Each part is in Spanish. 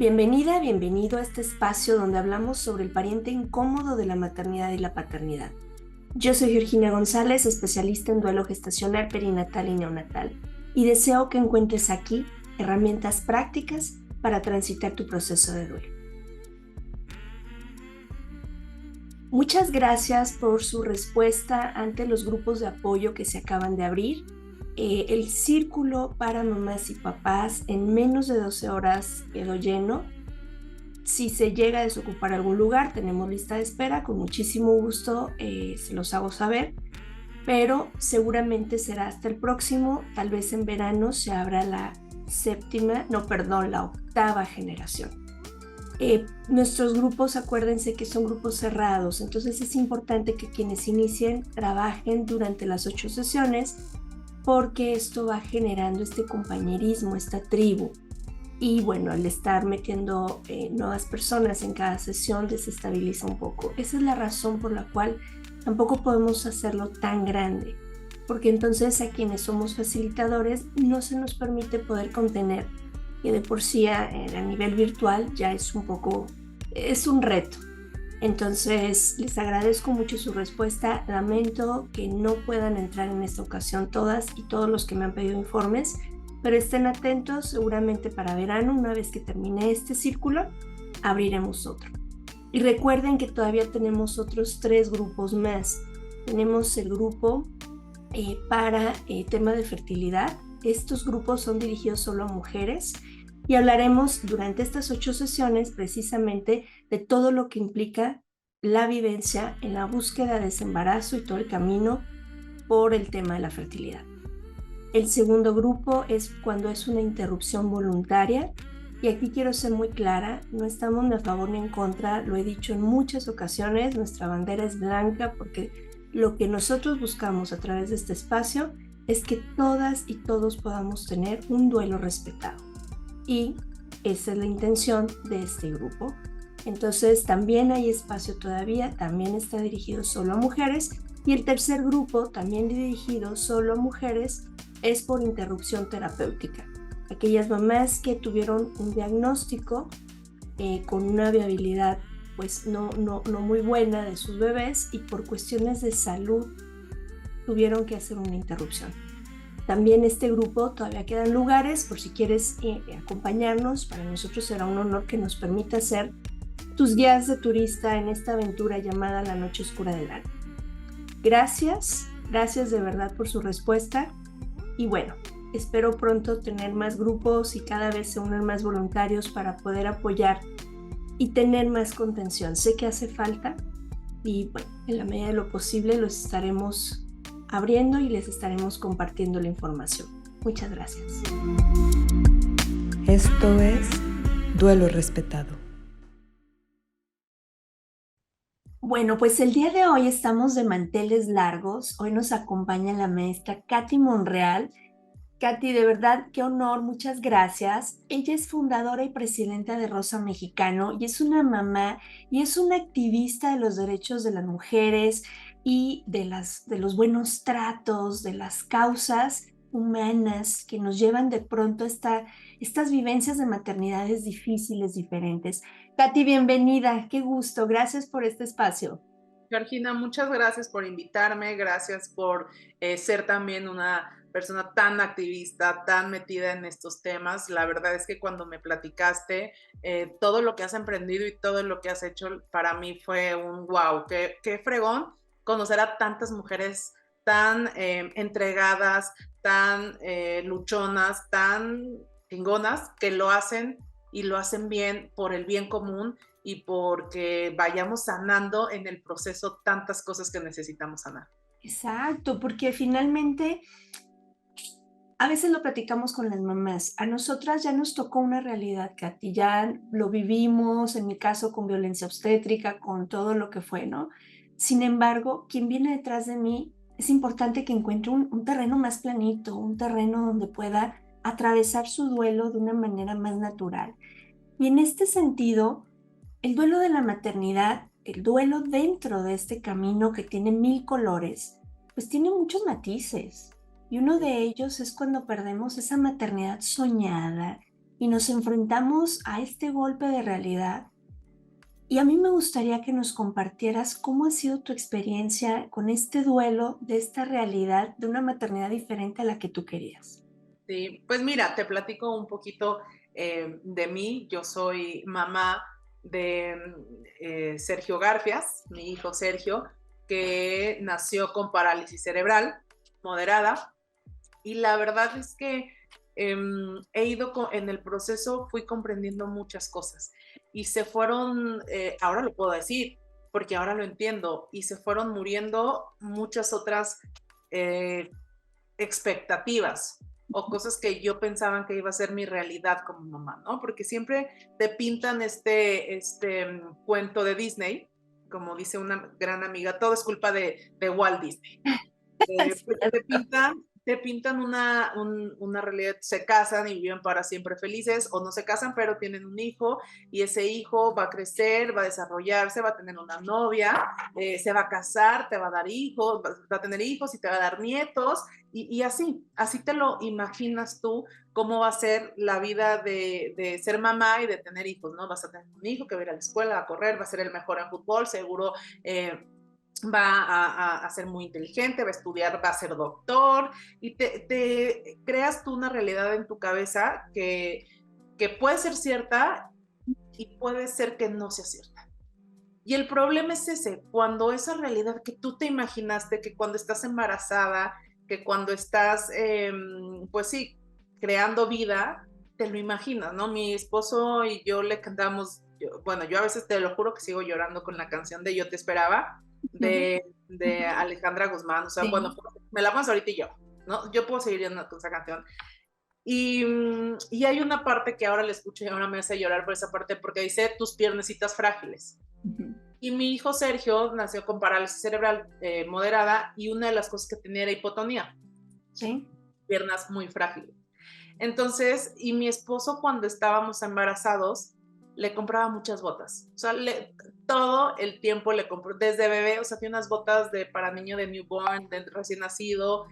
Bienvenida, bienvenido a este espacio donde hablamos sobre el pariente incómodo de la maternidad y la paternidad. Yo soy Georgina González, especialista en duelo gestacional, perinatal y neonatal, y deseo que encuentres aquí herramientas prácticas para transitar tu proceso de duelo. Muchas gracias por su respuesta ante los grupos de apoyo que se acaban de abrir. El círculo para mamás y papás en menos de 12 horas quedó lleno. Si se llega a desocupar algún lugar, tenemos lista de espera, con muchísimo gusto se los hago saber, pero seguramente será hasta el próximo, tal vez en verano se abra la la octava generación. Nuestros grupos, acuérdense que son grupos cerrados, entonces es importante que quienes inicien trabajen durante las 8 sesiones, porque esto va generando este compañerismo, esta tribu. Y bueno, al estar metiendo nuevas personas en cada sesión desestabiliza un poco. Esa es la razón por la cual tampoco podemos hacerlo tan grande, porque entonces a quienes somos facilitadores no se nos permite poder contener, que de por sí a nivel virtual ya es es un reto. Entonces les agradezco mucho su respuesta. Lamento que no puedan entrar en esta ocasión todas y todos los que me han pedido informes, pero estén atentos, seguramente para verano, una vez que termine este círculo, abriremos otro. Y recuerden que todavía tenemos otros 3 grupos más. Tenemos el grupo para tema de fertilidad. Estos grupos son dirigidos solo a mujeres y hablaremos durante estas 8 sesiones precisamente de todo lo que implica la vivencia en la búsqueda de ese embarazo y todo el camino por el tema de la fertilidad. El segundo grupo es cuando es una interrupción voluntaria, y aquí quiero ser muy clara, no estamos ni a favor ni en contra, lo he dicho en muchas ocasiones, nuestra bandera es blanca porque lo que nosotros buscamos a través de este espacio es que todas y todos podamos tener un duelo respetado, y esa es la intención de este grupo. Entonces también hay espacio todavía, también está dirigido solo a mujeres, y el tercer grupo, también dirigido solo a mujeres, es por interrupción terapéutica. Aquellas mamás que tuvieron un diagnóstico con una viabilidad pues no muy buena de sus bebés y por cuestiones de salud tuvieron que hacer una interrupción. También este grupo todavía quedan lugares por si quieres acompañarnos. Para nosotros será un honor que nos permita ser tus guías de turista en esta aventura llamada La Noche Oscura del Alma. Gracias de verdad por su respuesta. Y bueno, espero pronto tener más grupos y cada vez se unen más voluntarios para poder apoyar y tener más contención. Sé que hace falta y bueno, en la medida de lo posible los estaremos abriendo y les estaremos compartiendo la información. Muchas gracias. Esto es Duelo Respetado. Bueno, pues el día de hoy estamos de manteles largos. Hoy nos acompaña la maestra Katy Monreal. Katy, de verdad, qué honor, muchas gracias. Ella es fundadora y presidenta de Rosa Mexicano y es una mamá y es una activista de los derechos de las mujeres y de los buenos tratos, de las causas humanas que nos llevan de pronto a estas vivencias de maternidades difíciles, diferentes. Katy, bienvenida, qué gusto, gracias por este espacio. Georgina, muchas gracias por invitarme, gracias por ser también una persona tan activista, tan metida en estos temas. La verdad es que cuando me platicaste todo lo que has emprendido y todo lo que has hecho, para mí fue un wow, qué fregón conocer a tantas mujeres tan entregadas, tan luchonas, tan chingonas, que lo hacen y lo hacen bien por el bien común y porque vayamos sanando en el proceso tantas cosas que necesitamos sanar. Exacto, porque finalmente a veces lo platicamos con las mamás. A nosotras ya nos tocó una realidad, Katy, ya lo vivimos, en mi caso con violencia obstétrica, con todo lo que fue, ¿no? Sin embargo, quien viene detrás de mí, es importante que encuentre un terreno más planito, un terreno donde pueda atravesar su duelo de una manera más natural. Y en este sentido, el duelo de la maternidad, el duelo dentro de este camino que tiene 1000 colores, pues tiene muchos matices. Y uno de ellos es cuando perdemos esa maternidad soñada, y nos enfrentamos a este golpe de realidad. Y a mí me gustaría que nos compartieras cómo ha sido tu experiencia con este duelo de esta realidad de una maternidad diferente a la que tú querías. Sí, pues mira, te platico un poquito de mí. Yo soy mamá de Sergio Garfias, mi hijo Sergio, que nació con parálisis cerebral moderada. Y la verdad es que he ido en el proceso, fui comprendiendo muchas cosas y se fueron, ahora lo puedo decir, porque ahora lo entiendo, y se fueron muriendo muchas otras eh, expectativas o cosas que yo pensaba que iba a ser mi realidad como mamá, ¿no? Porque siempre te pintan este cuento de Disney, como dice una gran amiga, todo es culpa de Walt Disney. Porque te pintan una realidad, se casan y viven para siempre felices, o no se casan, pero tienen un hijo, y ese hijo va a crecer, va a desarrollarse, va a tener una novia, se va a casar, te va a dar hijos, va a tener hijos y te va a dar nietos, y así te lo imaginas tú, cómo va a ser la vida de ser mamá y de tener hijos, ¿no? Vas a tener un hijo que va a ir a la escuela, a correr, va a ser el mejor en fútbol, seguro va a ser muy inteligente, va a estudiar, va a ser doctor, y te creas tú una realidad en tu cabeza que puede ser cierta y puede ser que no sea cierta. Y el problema es ese, cuando esa realidad que tú te imaginaste, que cuando estás embarazada, que cuando estás, pues sí, creando vida, te lo imaginas, ¿no? Mi esposo y yo le cantamos, bueno, yo a veces te lo juro que sigo llorando con la canción de Yo te esperaba, de Alejandra Guzmán, o sea, Sí. bueno, me la pones ahorita y yo, ¿no? Yo puedo seguir yendo con esa canción. Y hay una parte que ahora le escucho y ahora me hace llorar por esa parte porque dice tus piernecitas frágiles. Y mi hijo Sergio nació con parálisis cerebral moderada, y una de las cosas que tenía era hipotonía, Sí. piernas muy frágiles. Entonces, y mi esposo cuando estábamos embarazados, le compraba muchas botas. O sea, todo el tiempo le compró, desde bebé, o sea, tiene unas botas para niño de newborn, de recién nacido,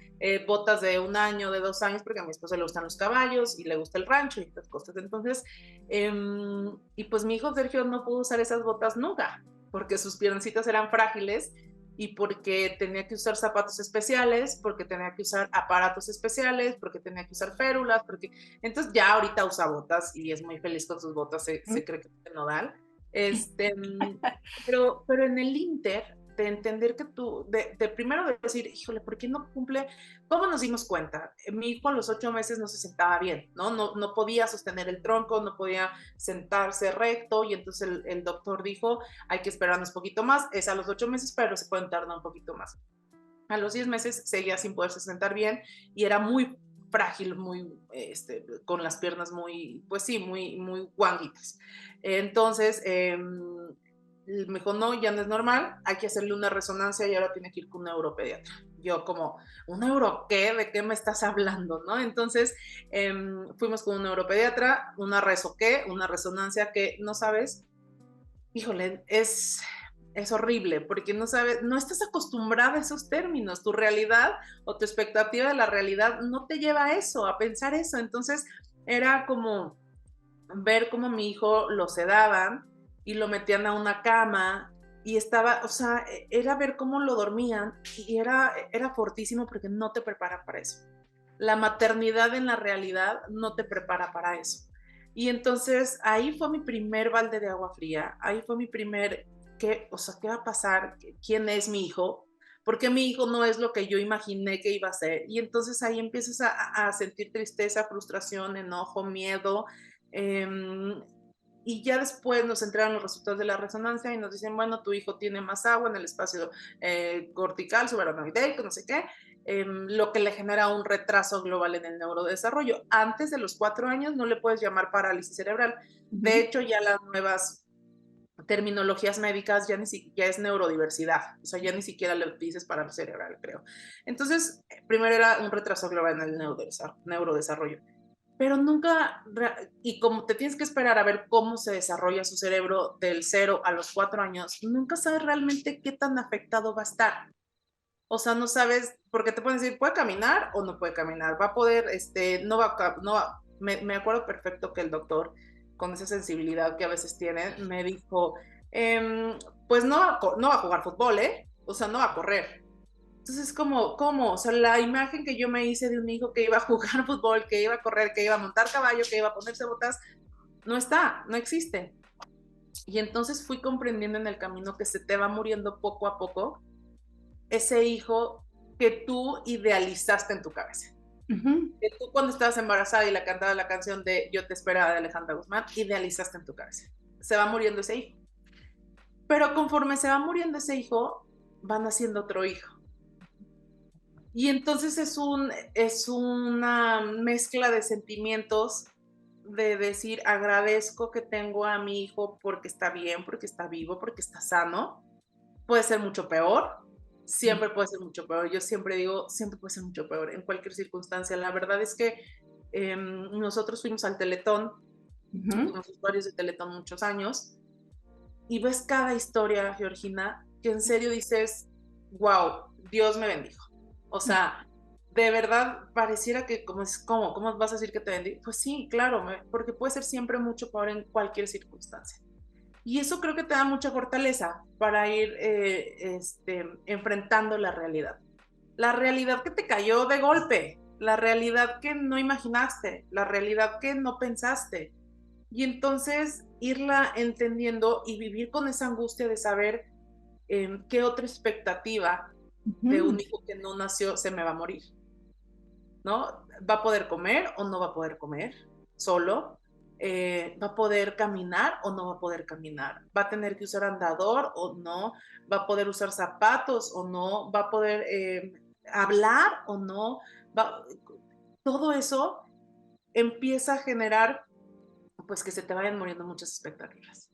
botas de 1 año, de 2 años, porque a mi esposo le gustan los caballos y le gusta el rancho y estas cosas. Entonces, y pues mi hijo Sergio no pudo usar esas botas nunca, porque sus piernecitas eran frágiles y porque tenía que usar zapatos especiales, porque tenía que usar aparatos especiales, porque tenía que usar férulas, porque entonces ya ahorita usa botas y es muy feliz con sus botas, se cree que es nodal. Pero en el Inter, de entender que tú, de primero de decir, híjole, ¿por qué no cumple? ¿Cómo nos dimos cuenta? Mi hijo a los 8 meses no se sentaba bien, ¿no? No podía sostener el tronco, no podía sentarse recto, y entonces el doctor dijo, hay que esperarnos un poquito más, es a los 8 meses, pero se pueden tardar un poquito más. A los 10 meses seguía sin poderse sentar bien y era muy frágil, muy, con las piernas muy, pues sí, muy guanguitas. Entonces, me dijo, no, ya no es normal, hay que hacerle una resonancia y ahora tiene que ir con un neuropediatra. Yo como, ¿un neuro qué? ¿De qué me estás hablando? ¿No? Entonces, fuimos con un neuropediatra, una una resonancia que, no sabes, híjole, es horrible porque no sabes, no estás acostumbrada a esos términos, tu realidad o tu expectativa de la realidad no te lleva a eso, a pensar eso. Entonces era como ver cómo mi hijo lo sedaban y lo metían a una cama y estaba, o sea, era ver cómo lo dormían, y era fortísimo porque no te preparan para eso. La maternidad en la realidad no te prepara para eso. Y entonces ahí fue mi primer balde de agua fría, ahí fue mi primer, o sea, ¿qué va a pasar? ¿Quién es mi hijo? Porque mi hijo no es lo que yo imaginé que iba a ser. Y entonces ahí empiezas a sentir tristeza, frustración, enojo, miedo. Eh, y ya después nos entregan los resultados de la resonancia y nos dicen, bueno, tu hijo tiene más agua en el espacio cortical, subaracnoideico, no sé qué, lo que le genera un retraso global en el neurodesarrollo. Antes de los 4 años no le puedes llamar parálisis cerebral. De hecho, ya las nuevas terminologías médicas ya es neurodiversidad, o sea, ya ni siquiera le dices parálisis cerebral, creo. Entonces, primero era un retraso global en el neurodesarrollo, pero nunca, y como te tienes que esperar a ver cómo se desarrolla su cerebro del 0 a los 4 años, nunca sabes realmente qué tan afectado va a estar. O sea, no sabes, porque te pueden decir, puede caminar o no puede caminar, va a poder, no va, Me acuerdo perfecto que el doctor, con esa sensibilidad que a veces tiene, me dijo, pues no va a jugar fútbol, ¿eh? O sea, no va a correr. Entonces, ¿cómo? O sea, la imagen que yo me hice de un hijo que iba a jugar fútbol, que iba a correr, que iba a montar caballo, que iba a ponerse botas, no existe. Y entonces fui comprendiendo en el camino que se te va muriendo poco a poco ese hijo que tú idealizaste en tu cabeza. Que tú cuando estabas embarazada y la cantaba la canción de Yo te esperaba de Alejandra Guzmán, idealizaste en tu cabeza. Se va muriendo ese hijo. Pero conforme se va muriendo ese hijo, va naciendo otro hijo. Y entonces es una mezcla de sentimientos de decir, agradezco que tengo a mi hijo porque está bien, porque está vivo, porque está sano. Puede ser mucho peor, siempre puede ser mucho peor. Yo siempre digo, siempre puede ser mucho peor en cualquier circunstancia. La verdad es que nosotros fuimos al Teletón, fuimos usuarios de Teletón muchos años, y ves cada historia, Georgina, que en serio dices, wow, Dios me bendijo. O sea, de verdad pareciera que ¿cómo vas a decir que te bendijo? Pues sí, claro, porque puede ser siempre mucho peor en cualquier circunstancia. Y eso creo que te da mucha fortaleza para ir enfrentando la realidad. La realidad que te cayó de golpe, la realidad que no imaginaste, la realidad que no pensaste. Y entonces irla entendiendo y vivir con esa angustia de saber qué otra expectativa de un hijo que no nació se me va a morir, ¿no? ¿Va a poder comer o no va a poder comer solo? ¿Va a poder caminar o no va a poder caminar? ¿Va a tener que usar andador o no? ¿Va a poder usar zapatos o no? ¿Va a poder hablar o no? Todo eso empieza a generar pues que se te vayan muriendo muchas expectativas.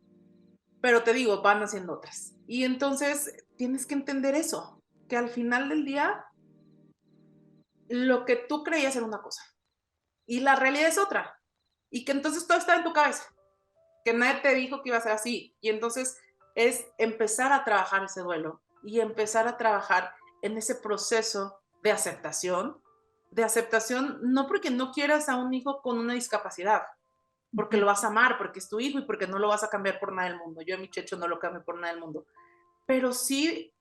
Pero te digo, van haciendo otras. Y entonces tienes que entender eso, que al final del día lo que tú creías era una cosa y la realidad es otra. Y que entonces todo está en tu cabeza, que nadie te dijo que iba a ser así. Y entonces es empezar a trabajar ese duelo y empezar a trabajar en ese proceso de aceptación no porque no quieras a un hijo con una discapacidad, porque lo vas a amar, porque es tu hijo y porque no lo vas a cambiar por nada del mundo. Yo a mi Checho no lo cambio por nada del mundo. Pero sí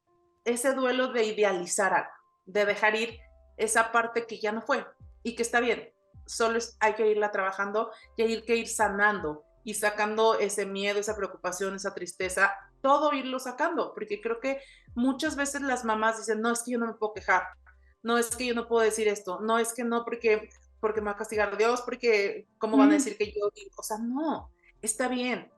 ese duelo de idealizar algo, de dejar ir esa parte que ya no fue y que está bien. Solo hay que irla trabajando y hay que ir sanando y sacando ese miedo, esa preocupación, esa tristeza, todo irlo sacando, porque creo que muchas veces las mamás dicen, no, es que yo no me puedo quejar, no, es que yo no puedo decir esto, no, es que no, porque me va a castigar Dios, porque cómo van a decir que yo, o sea, no, está bien,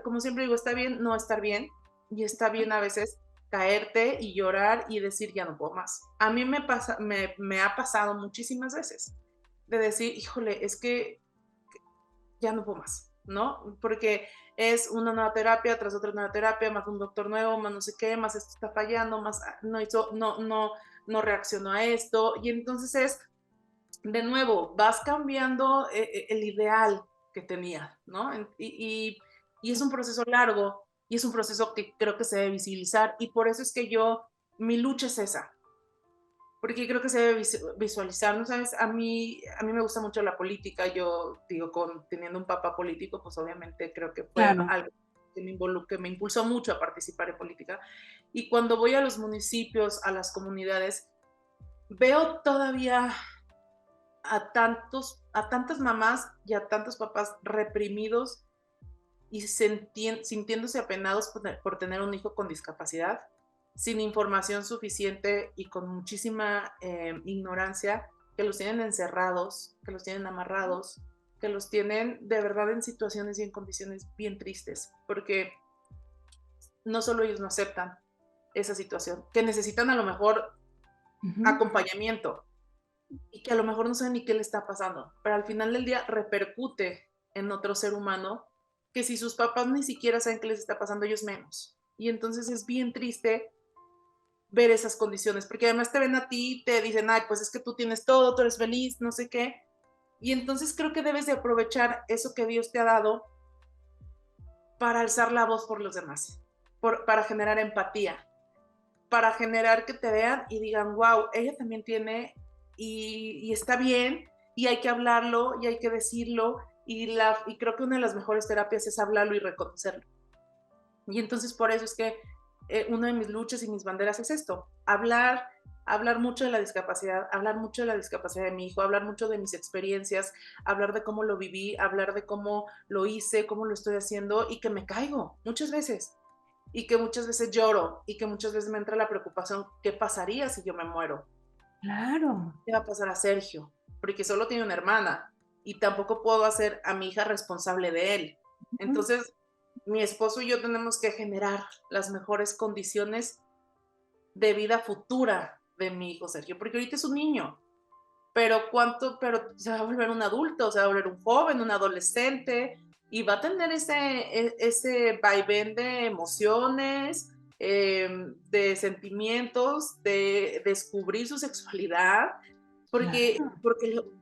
como siempre digo, está bien no estar bien y está bien a veces caerte y llorar y decir ya no puedo más. A mí me ha pasado muchísimas veces de decir, híjole, es que ya no puedo más, ¿no? Porque es una nueva terapia tras otra nueva terapia, más un doctor nuevo, más no sé qué, más esto está fallando, más no reaccionó a esto. Y entonces de nuevo, vas cambiando el ideal que tenía, ¿no? Y es un proceso largo y es un proceso que creo que se debe visibilizar y por eso es que mi lucha es esa, porque creo que se debe visualizar, ¿no sabes? A mí me gusta mucho la política, yo digo, teniendo un papá político, pues obviamente creo que fue Claro. algo que me impulsó mucho a participar en política. Y cuando voy a los municipios, a las comunidades, veo todavía a tantas mamás y a tantos papás reprimidos y sintiéndose apenados por tener un hijo con discapacidad, sin información suficiente y con muchísima ignorancia, que los tienen encerrados, que los tienen amarrados, que los tienen de verdad en situaciones y en condiciones bien tristes, porque no solo ellos no aceptan esa situación, que necesitan a lo mejor acompañamiento, y que a lo mejor no saben ni qué le está pasando, pero al final del día repercute en otro ser humano que si sus papás ni siquiera saben qué les está pasando, ellos menos. Y entonces es bien triste ver esas condiciones, porque además te ven a ti y te dicen, ay, pues es que tú tienes todo, tú eres feliz, no sé qué. Y entonces creo que debes de aprovechar eso que Dios te ha dado para alzar la voz por los demás, para generar empatía, para generar que te vean y digan, wow, ella también tiene y está bien y hay que hablarlo y hay que decirlo y creo que una de las mejores terapias es hablarlo y reconocerlo. Y entonces por eso es que una de mis luchas y mis banderas es esto, hablar mucho de la discapacidad, hablar mucho de la discapacidad de mi hijo, hablar mucho de mis experiencias, hablar de cómo lo viví, hablar de cómo lo hice, cómo lo estoy haciendo y que me caigo muchas veces y que muchas veces lloro y que muchas veces me entra la preocupación, ¿qué pasaría si yo me muero? Claro. ¿Qué va a pasar a Sergio? Porque solo tiene una hermana y tampoco puedo hacer a mi hija responsable de él. Ujú. Entonces, mi esposo y yo tenemos que generar las mejores condiciones de vida futura de mi hijo Sergio, porque ahorita es un niño, pero se va a volver un adulto, se va a volver un joven, un adolescente, y va a tener ese vaivén de emociones, de sentimientos, de descubrir su sexualidad, Claro.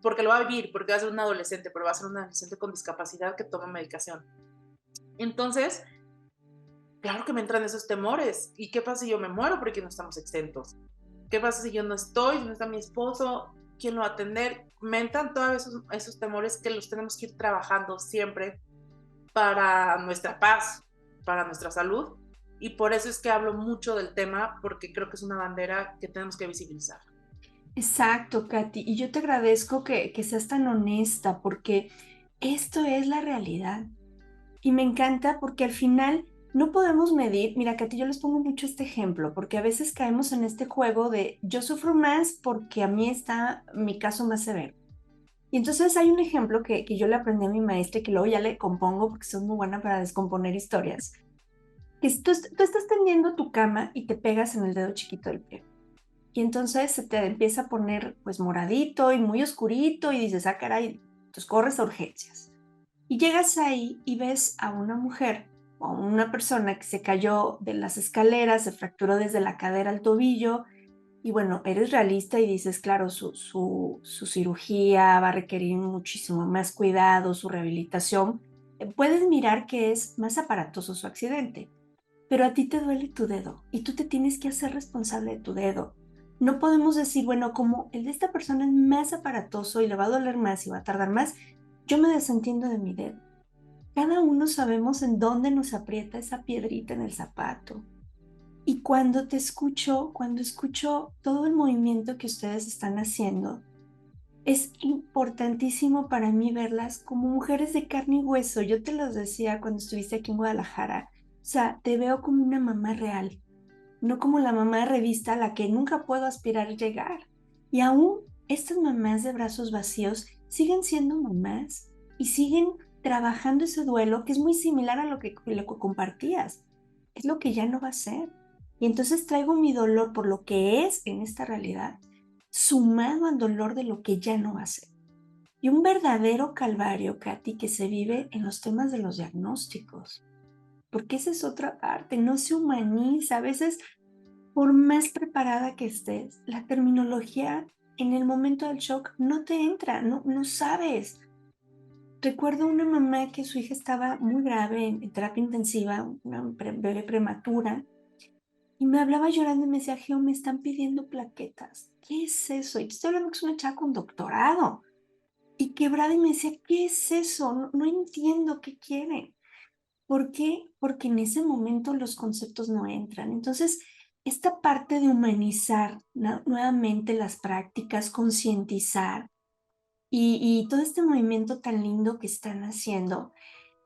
porque lo va a vivir, porque va a ser un adolescente, pero va a ser un adolescente con discapacidad que toma medicación. Entonces, claro que me entran esos temores. ¿Y qué pasa si yo me muero porque no estamos exentos? ¿Qué pasa si yo no estoy, si no está mi esposo? ¿Quién lo va a atender? Me entran todos esos temores que los tenemos que ir trabajando siempre para nuestra paz, para nuestra salud. Y por eso es que hablo mucho del tema, porque creo que es una bandera que tenemos que visibilizar. Exacto, Katy. Y yo te agradezco que seas tan honesta porque esto es la realidad. Y me encanta porque al final no podemos medir, mira, Katy, yo les pongo mucho este ejemplo, porque a veces caemos en este juego de yo sufro más porque a mí está mi caso más severo. Y entonces hay un ejemplo que yo le aprendí a mi maestra y que luego ya le compongo porque soy muy buena para descomponer historias. Que es tú estás tendiendo tu cama y te pegas en el dedo chiquito del pie. Y entonces se te empieza a poner pues moradito y muy oscurito y dices, ah, caray, entonces corres a urgencias. Y llegas ahí y ves a una mujer o a una persona que se cayó de las escaleras, se fracturó desde la cadera al tobillo. Y bueno, eres realista y dices, claro, su cirugía va a requerir muchísimo más cuidado, su rehabilitación. Puedes mirar que es más aparatoso su accidente, pero a ti te duele tu dedo y tú te tienes que hacer responsable de tu dedo. No podemos decir, bueno, como el de esta persona es más aparatoso y le va a doler más y va a tardar más, yo me desentiendo de mi dedo. Cada uno sabemos en dónde nos aprieta esa piedrita en el zapato. Y cuando escucho todo el movimiento que ustedes están haciendo, es importantísimo para mí verlas como mujeres de carne y hueso. Yo te los decía cuando estuviste aquí en Guadalajara. O sea, te veo como una mamá real, no como la mamá de revista a la que nunca puedo aspirar a llegar. Y aún estas mamás de brazos vacíos siguen siendo mamás y siguen trabajando ese duelo que es muy similar a lo que compartías. Es lo que ya no va a ser. Y entonces traigo mi dolor por lo que es en esta realidad, sumado al dolor de lo que ya no va a ser. Y un verdadero calvario, Katy, que se vive en los temas de los diagnósticos, porque esa es otra parte, no se humaniza. A veces, por más preparada que estés, la terminología en el momento del shock no te entra, no sabes. Recuerdo una mamá que su hija estaba muy grave en terapia intensiva, una bebé prematura, y me hablaba llorando y me decía, Geo, me están pidiendo plaquetas. ¿Qué es eso? Y te estoy hablando que es una chava con doctorado. Y quebrada y me decía, ¿qué es eso? No entiendo qué quiere. ¿Por qué? Porque en ese momento los conceptos no entran. Entonces, esta parte de humanizar nuevamente las prácticas, concientizar y todo este movimiento tan lindo que están haciendo.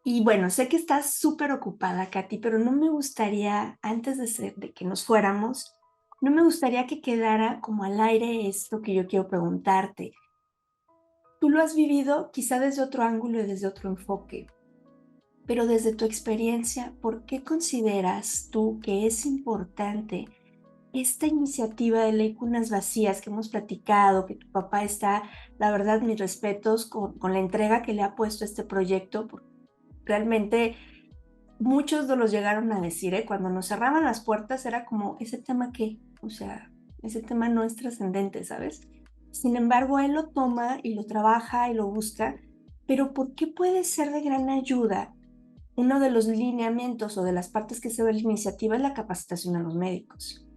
Y bueno, sé que estás súper ocupada, Katy, pero no me gustaría, antes de que nos fuéramos, no me gustaría que quedara como al aire esto que yo quiero preguntarte. Tú lo has vivido quizá desde otro ángulo y desde otro enfoque. Pero desde tu experiencia, ¿por qué consideras tú que es importante esta iniciativa de Ley Cunas Vacías que hemos platicado, que tu papá está, la verdad, mis respetos con la entrega que le ha puesto a este proyecto? Porque realmente muchos de los llegaron a decir, cuando nos cerraban las puertas era como, ¿ese tema qué? O sea, ese tema no es trascendente, ¿sabes? Sin embargo, él lo toma y lo trabaja y lo busca, pero ¿por qué puede ser de gran ayuda? Uno de los lineamientos o de las partes que se ve en la iniciativa es la capacitación a los médicos.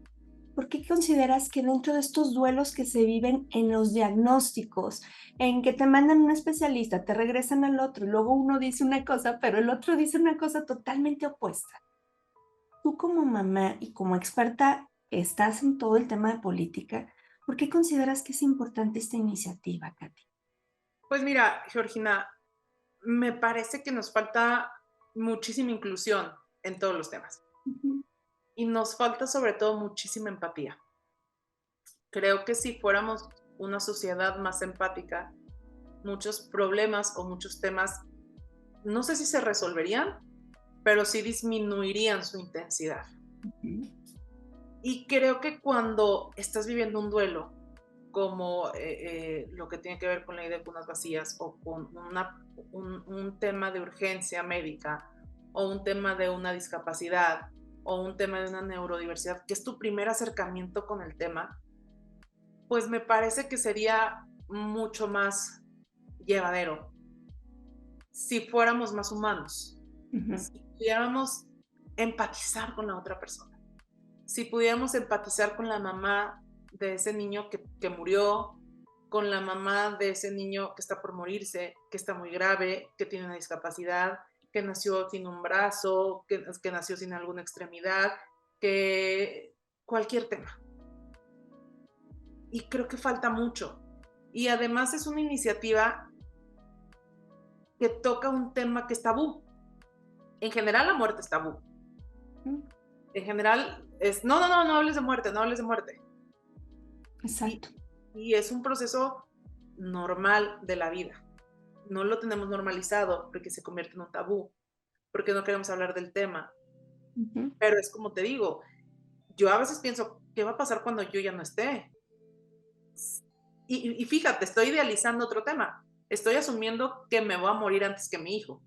¿por qué consideras que dentro de estos duelos que se viven en los diagnósticos, en que te mandan a un especialista, te regresan al otro y luego uno dice una cosa, pero el otro dice una cosa totalmente opuesta? Tú como mamá y como experta que estás en todo el tema de política, ¿por qué consideras que es importante esta iniciativa, Katy? Pues mira, Georgina, me parece que nos falta muchísima inclusión en todos los temas Ujú, y nos falta sobre todo muchísima empatía. Creo que si fuéramos una sociedad más empática, muchos problemas o muchos temas, no sé si se resolverían, pero sí disminuirían su intensidad. ujú, Y creo que cuando estás viviendo un duelo, como lo que tiene que ver con la idea de cunas vacías o con un tema de urgencia médica o un tema de una discapacidad o un tema de una neurodiversidad, que es tu primer acercamiento con el tema, pues me parece que sería mucho más llevadero si fuéramos más humanos, ujú. si pudiéramos empatizar con la otra persona, si pudiéramos empatizar con la mamá de ese niño que murió, con la mamá de ese niño que está por morirse, que está muy grave, que tiene una discapacidad, que nació sin un brazo, que nació sin alguna extremidad, que cualquier tema. Y creo que falta mucho. Y además es una iniciativa que toca un tema que es tabú. En general la muerte es tabú. Mm, En general es, no, no, no, no hables de muerte, no hables de muerte. Y, exacto. y es un proceso normal de la vida. No lo tenemos normalizado porque se convierte en un tabú, porque no queremos hablar del tema. Ujú, Pero es como te digo, yo a veces pienso, ¿qué va a pasar cuando yo ya no esté? Y fíjate, estoy idealizando otro tema. Estoy asumiendo que me voy a morir antes que mi hijo.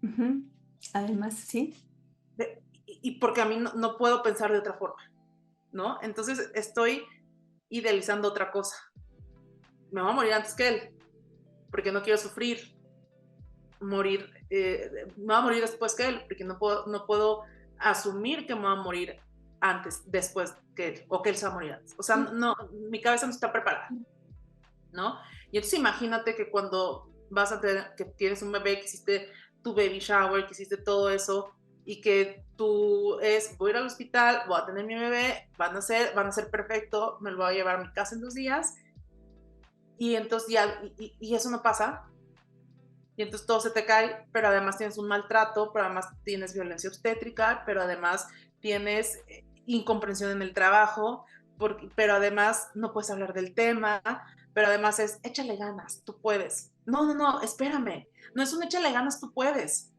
ujú. Además, sí. Y porque a mí no puedo pensar de otra forma, ¿no? Entonces estoy idealizando otra cosa. Me voy a morir antes que él, porque no quiero sufrir, morir, me voy a morir después que él, porque no puedo asumir que me voy a morir antes, después que él, o que él se va a morir antes. O sea, no, mi cabeza no está preparada, ¿no? Y entonces imagínate que cuando vas a tener, que tienes un bebé, que hiciste tu baby shower, que hiciste todo eso, y que tú voy a ir al hospital, voy a tener mi bebé, van a ser perfecto, me lo voy a llevar a mi casa en 2 días, y entonces ya, y eso no pasa, y entonces todo se te cae, pero además tienes un maltrato, pero además tienes violencia obstétrica, pero además tienes incomprensión en el trabajo, pero además no puedes hablar del tema, pero además es échale ganas, tú puedes. No, no, no, espérame, no es un échale ganas, tú puedes,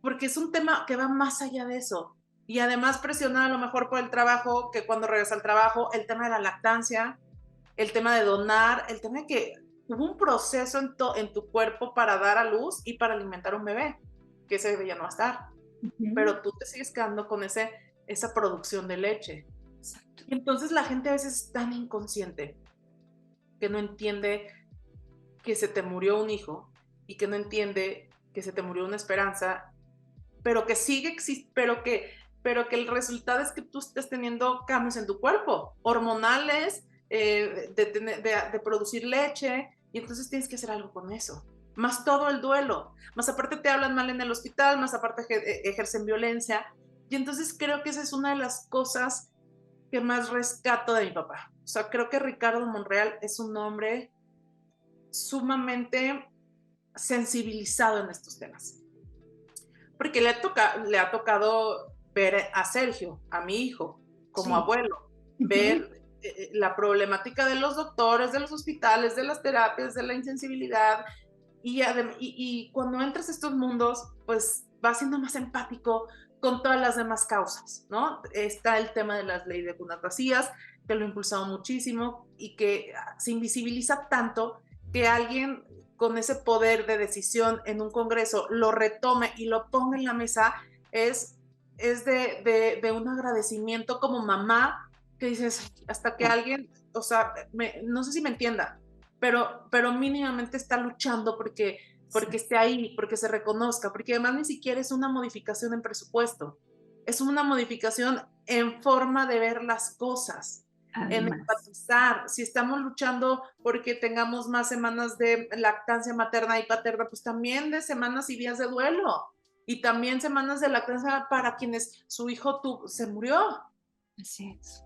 porque es un tema que va más allá de eso. Y además presionar a lo mejor por el trabajo, que cuando regresa al trabajo, el tema de la lactancia, el tema de donar, el tema de que hubo un proceso en tu cuerpo para dar a luz y para alimentar a un bebé, que ese bebé ya no va a estar, Ujú, pero tú te sigues quedando con esa producción de leche. exacto. Y entonces la gente a veces es tan inconsciente que no entiende que se te murió un hijo y que no entiende que se te murió una esperanza, pero que sigue existiendo, pero que el resultado es que tú estés teniendo cambios en tu cuerpo, hormonales, de producir leche, y entonces tienes que hacer algo con eso. Más todo el duelo, más aparte te hablan mal en el hospital, más aparte ejercen violencia. Y entonces creo que esa es una de las cosas que más rescato de mi papá. O sea, creo que Ricardo Monreal es un hombre sumamente sensibilizado en estos temas, porque le ha tocado ver a Sergio, a mi hijo, como Sí. abuelo, Ujú, ver la problemática de los doctores, de los hospitales, de las terapias, de la insensibilidad, y cuando entras a estos mundos, pues vas siendo más empático con todas las demás causas, ¿no? Está el tema de las leyes de cunas vacías, que lo ha impulsado muchísimo y que se invisibiliza tanto que alguien con ese poder de decisión en un congreso lo retome y lo ponga en la mesa, es de un agradecimiento como mamá, que dices, hasta que alguien, o sea, no sé si me entienda, pero mínimamente está luchando porque sí. esté ahí, porque se reconozca, porque además ni siquiera es una modificación en presupuesto. es una modificación en forma de ver las cosas, en Además, empatizar. Si estamos luchando porque tengamos más semanas de lactancia materna y paterna, pues también de semanas y días de duelo. Y también semanas de lactancia para quienes su hijo se murió. así es.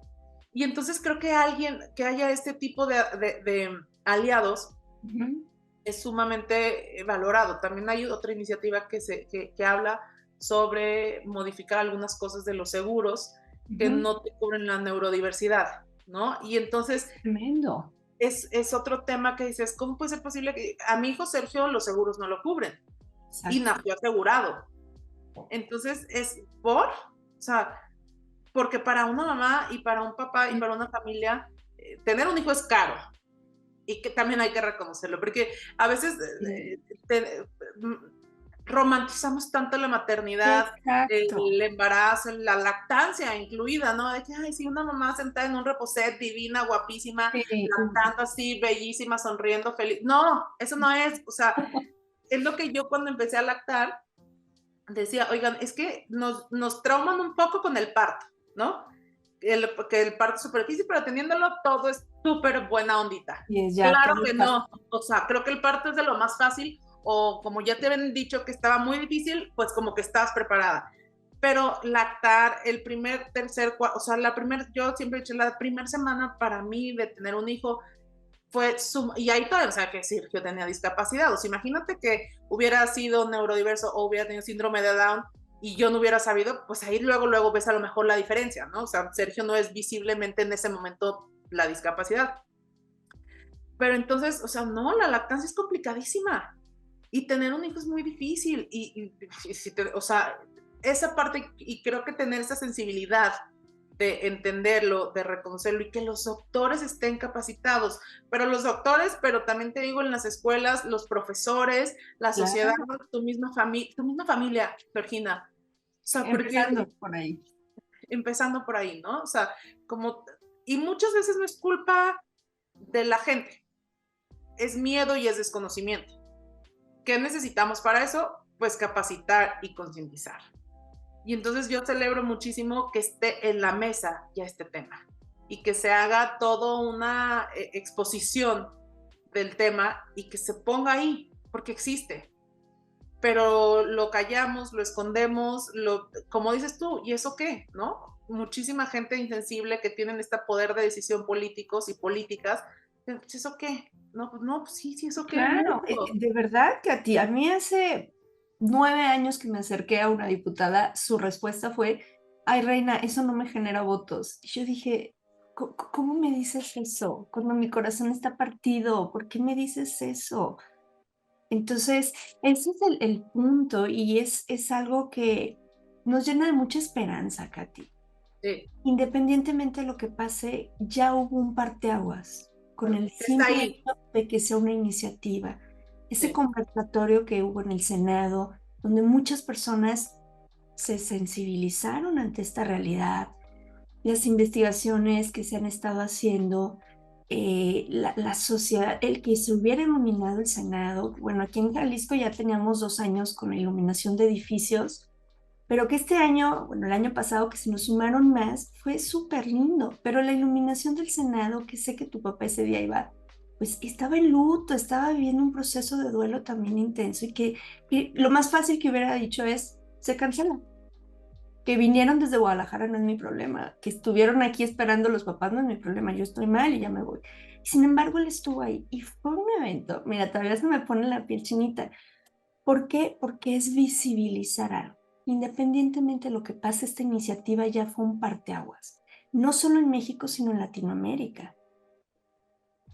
Y entonces creo que alguien que haya este tipo de aliados Ujú, es sumamente valorado. También hay otra iniciativa que habla sobre modificar algunas cosas de los seguros que ujú. no te cubren la neurodiversidad, ¿no? Y entonces Tremendo. es otro tema que dices, ¿cómo puede ser posible que a mi hijo Sergio los seguros no lo cubren? Y Exacto. nació asegurado. Entonces o sea, porque para una mamá y para un papá y para una familia, tener un hijo es caro, y que también hay que reconocerlo, porque a veces Sí. romantizamos tanto la maternidad, Exacto. el embarazo, la lactancia incluida, ¿no? De que, ay, sí, una mamá sentada en un reposet divina, guapísima, Sí, lactando así, bellísima, sonriendo, feliz. No, eso no es, o sea, es lo que yo cuando empecé a lactar decía, oigan, es que nos trauman un poco con el parto, ¿no? Que el parto es súper difícil, pero teniéndolo todo es súper buena ondita. y es ya Claro todo que está. no, o sea, creo que el parto es de lo más fácil, o como ya te habían dicho que estaba muy difícil, pues como que estabas preparada. Pero lactar, el primer, tercer, o sea, yo siempre he dicho, la primera semana para mí de tener un hijo y ahí todavía, o sea, que Sergio tenía discapacidad. O sea, imagínate que hubiera sido neurodiverso o hubiera tenido síndrome de Down y yo no hubiera sabido, pues ahí luego ves a lo mejor la diferencia, ¿no? O sea, Sergio no es visiblemente en ese momento la discapacidad. Pero entonces, o sea, no, la lactancia es complicadísima y tener un hijo es muy difícil o sea, esa parte y creo que tener esa sensibilidad de entenderlo, de reconocerlo y que los doctores estén capacitados, pero los doctores, pero también te digo en las escuelas, los profesores, la sociedad, Claro, tu misma familia, Georgina. O sea, porque empezando por ahí. empezando por ahí, ¿no? O sea, como, y muchas veces no es culpa de la gente, es miedo y es desconocimiento. ¿Qué necesitamos para eso? Pues capacitar y concientizar. Y entonces yo celebro muchísimo que esté en la mesa ya este tema y que se haga toda una exposición del tema y que se ponga ahí, porque existe. Pero lo callamos, lo escondemos, como dices tú, ¿y eso qué? ¿No? Muchísima gente insensible que tienen este poder de decisión políticos y políticas, ¿eso qué? No, pues no, pues sí, sí, eso qué, Claro, mucho. de verdad que a mí hace 9 años que me acerqué a una diputada, su respuesta fue, ay, reina, eso no me genera votos. Y yo dije, ¿cómo me dices eso? Cuando mi corazón está partido, ¿por qué me dices eso? Entonces, ese es el punto y es algo que nos llena de mucha esperanza, Katy. Sí, Independientemente de lo que pase, ya hubo un parteaguas con el está simple ahí. hecho de que sea una iniciativa. Ese Sí. conversatorio que hubo en el Senado, donde muchas personas se sensibilizaron ante esta realidad, las investigaciones que se han estado haciendo, la sociedad, el que se hubiera iluminado el Senado. Bueno, aquí en Jalisco ya teníamos 2 años con la iluminación de edificios, pero que este año, bueno, el año pasado que se nos sumaron más, fue súper lindo. Pero la iluminación del Senado, que sé que tu papá ese día iba, pues estaba en luto, estaba viviendo un proceso de duelo también intenso y lo más fácil que hubiera dicho es, se cancela. Que vinieron desde Guadalajara no es mi problema, que estuvieron aquí esperando los papás no es mi problema, yo estoy mal y ya me voy. Sin embargo, él estuvo ahí y fue un evento, mira, todavía se me pone la piel chinita. ¿Por qué? Porque es visibilizar algo. Independientemente de lo que pase, esta iniciativa ya fue un parteaguas, no solo en México, sino en Latinoamérica.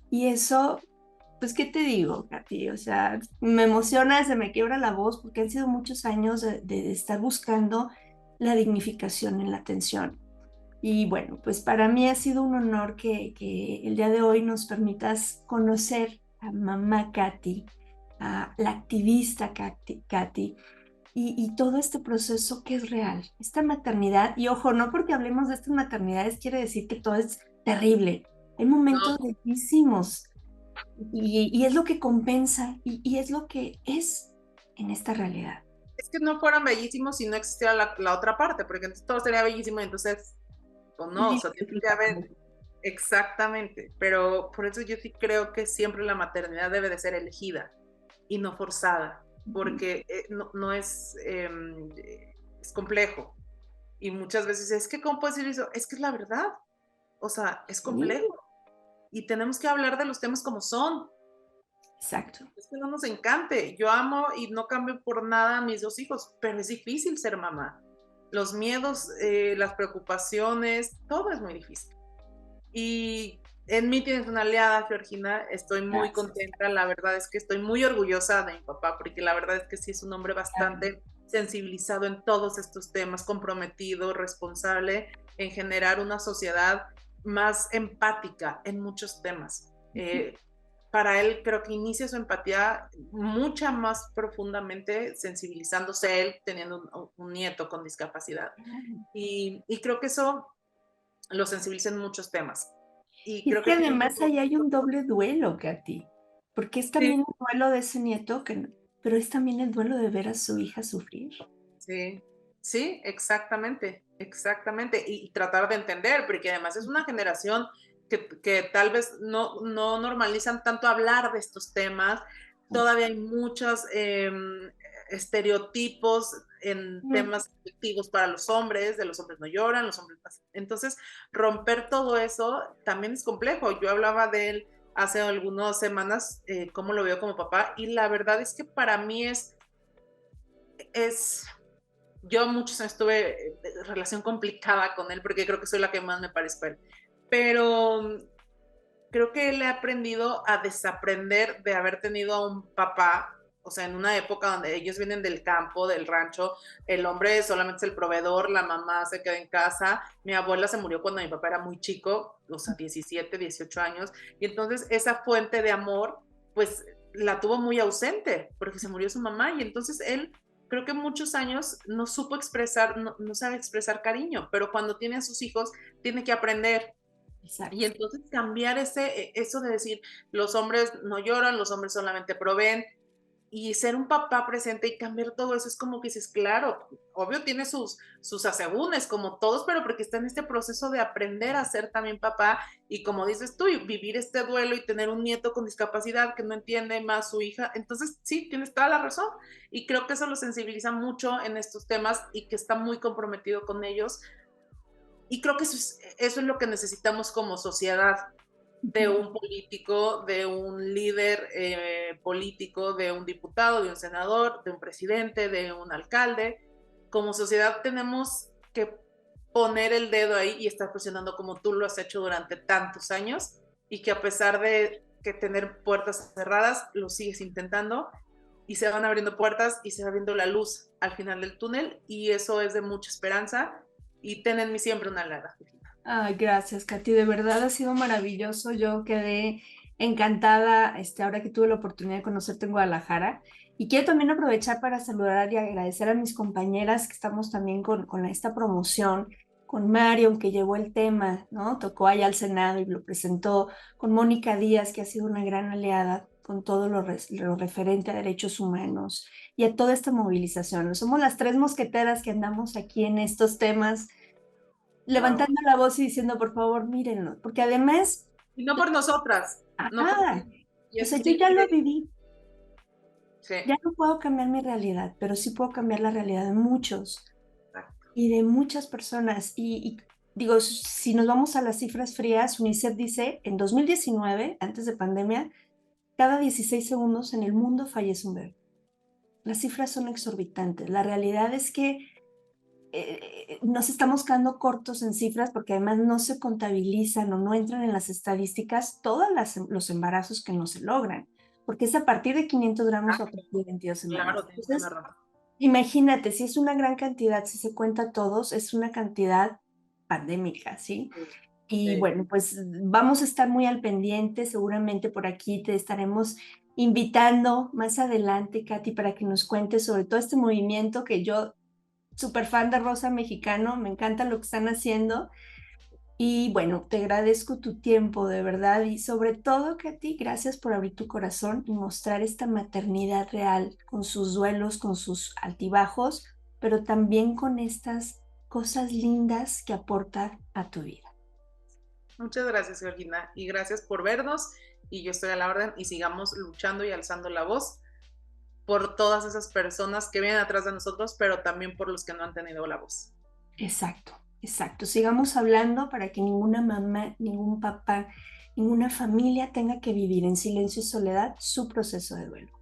Y eso, pues, ¿qué te digo, Katy? O sea, me emociona, se me quiebra la voz porque han sido muchos años de estar buscando la dignificación en la atención. Y bueno, pues para mí ha sido un honor que el día de hoy nos permitas conocer a mamá Katy, a la activista Katy, y todo este proceso que es real, esta maternidad. Y ojo, no porque hablemos de estas maternidades quiere decir que todo es terrible. Hay momentos No, bellísimos y es lo que compensa y es lo que es en esta realidad. es que no fueran bellísimos si no existiera la otra parte, porque entonces todo sería bellísimo y entonces, pues no, o sea, tiene que haber, exactamente, pero por eso yo sí creo que siempre la maternidad debe de ser elegida y no forzada, porque no es, es complejo. Y muchas veces es que, ¿cómo puedes decir eso? Es que es la verdad. O sea, es complejo. Y tenemos que hablar de los temas como son. Exacto. Es que no nos encante. Yo amo y no cambio por nada a mis 2 hijos, pero es difícil ser mamá. Los miedos, las preocupaciones, todo es muy difícil. Y en mí tienes una aliada, Georgina. Estoy muy Gracias. contenta. La verdad es que estoy muy orgullosa de mi papá, porque la verdad es que sí es un hombre bastante sensibilizado en todos estos temas, comprometido, responsable en generar una sociedad más empática en muchos temas. Para él creo que inicia su empatía mucha más profundamente sensibilizándose él teniendo un nieto con discapacidad. Y creo que eso lo sensibiliza en muchos temas. Y Y es creo que que tiene además ahí hay un doble duelo, Katy, porque es sí, también el duelo de ese nieto, pero es también el duelo de ver a su hija sufrir. sí, sí, exactamente, exactamente. Y tratar de entender, porque además es una generación que tal vez no normalizan tanto hablar de estos temas. Todavía hay muchos estereotipos en temas afectivos para los hombres, de los hombres no lloran, los hombres... Entonces, romper todo eso también es complejo. Yo hablaba de él hace algunas semanas, cómo lo veo como papá, y la verdad es que para mí es yo muchos años tuve relación complicada con él porque creo que soy la que más me parezco a él. Pero creo que él ha aprendido a desaprender de haber tenido a un papá, o sea, en una época donde ellos vienen del campo, del rancho, el hombre solamente es el proveedor, la mamá se queda en casa. Mi abuela se murió cuando mi papá era muy chico, o sea, 17, 18 años, y entonces esa fuente de amor, pues la tuvo muy ausente porque se murió su mamá y entonces él creo que muchos años no supo expresar, no sabe expresar cariño, pero cuando tiene a sus hijos tiene que aprender. Y Exacto. entonces cambiar eso de decir, los hombres no lloran, los hombres solamente proveen, y ser un papá presente y cambiar todo eso es como que dices, claro, obvio tiene sus asegúnes como todos, pero porque está en este proceso de aprender a ser también papá y como dices tú, y vivir este duelo y tener un nieto con discapacidad que no entiende más su hija. Entonces, sí, tienes toda la razón y creo que eso lo sensibiliza mucho en estos temas y que está muy comprometido con ellos. Y creo que eso es lo que necesitamos como sociedad, de un político, de un líder político, de un diputado, de un senador, de un presidente, de un alcalde. Como sociedad tenemos que poner el dedo ahí y estar presionando como tú lo has hecho durante tantos años y que a pesar de que tener puertas cerradas, lo sigues intentando y se van abriendo puertas y se va viendo la luz al final del túnel y eso es de mucha esperanza y ten en mí siempre una larga. Ay, gracias, Katy. De verdad ha sido maravilloso. Yo quedé encantada, ahora que tuve la oportunidad de conocerte en Guadalajara. Y quiero también aprovechar para saludar y agradecer a mis compañeras que estamos también con esta promoción, con Marion, que llevó el tema, ¿no? Tocó allá al Senado y lo presentó, con Mónica Díaz, que ha sido una gran aliada con todo lo referente a derechos humanos y a toda esta movilización. Somos las tres mosqueteras que andamos aquí en estos temas Wow. levantando la voz y diciendo, por favor, mírenlo, porque además, Y no por nosotras, no ajá, porque... Y o eso sea, es yo ya lo increíble. viví, Sí. ya no puedo cambiar mi realidad, pero sí puedo cambiar la realidad de muchos y de muchas personas. Y digo, si nos vamos a las cifras frías, UNICEF dice, en 2019, antes de pandemia, cada 16 segundos en el mundo fallece un bebé. Las cifras son exorbitantes. La realidad es que nos estamos quedando cortos en cifras porque además no se contabilizan o no entran en las estadísticas todos los embarazos que no se logran, porque es a partir de 500 gramos o a partir de 22 semanas. Claro, tienes toda la Entonces, razón. imagínate, si es una gran cantidad, si se cuenta a todos, es una cantidad pandémica, ¿sí? Y Sí. bueno, pues vamos a estar muy al pendiente, seguramente por aquí te estaremos invitando más adelante, Katy, para que nos cuentes sobre todo este movimiento que yo súper fan de Rosa Mexicano, me encanta lo que están haciendo Y bueno, te agradezco tu tiempo, de verdad, y sobre todo que a ti, gracias por abrir tu corazón y mostrar esta maternidad real, con sus duelos, con sus altibajos, pero también con estas cosas lindas que aporta a tu vida. Muchas gracias, Georgina, y gracias por vernos, y yo estoy a la orden, y sigamos luchando y alzando la voz por todas esas personas que vienen atrás de nosotros, pero también por los que no han tenido la voz. Exacto, exacto. Sigamos hablando para que ninguna mamá, ningún papá, ninguna familia tenga que vivir en silencio y soledad su proceso de duelo.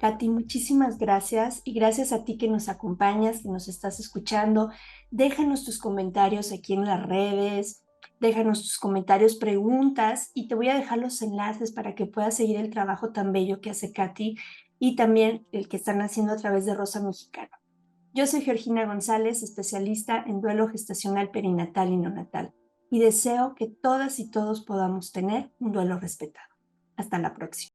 Katy, muchísimas gracias y gracias a ti que nos acompañas, que nos estás escuchando. Déjanos tus comentarios aquí en las redes, déjanos tus comentarios, preguntas y te voy a dejar los enlaces para que puedas seguir el trabajo tan bello que hace Katy y también el que están haciendo a través de Rosa Mexicana. Yo soy Georgina González, especialista en duelo gestacional perinatal y neonatal, y deseo que todas y todos podamos tener un duelo respetado. Hasta la próxima.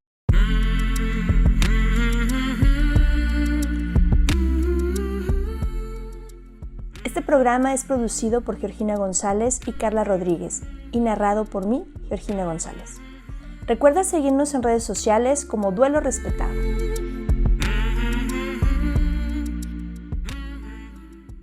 Este programa es producido por Georgina González y Carla Rodríguez y narrado por mí, Georgina González. Recuerda seguirnos en redes sociales como Duelo Respetado.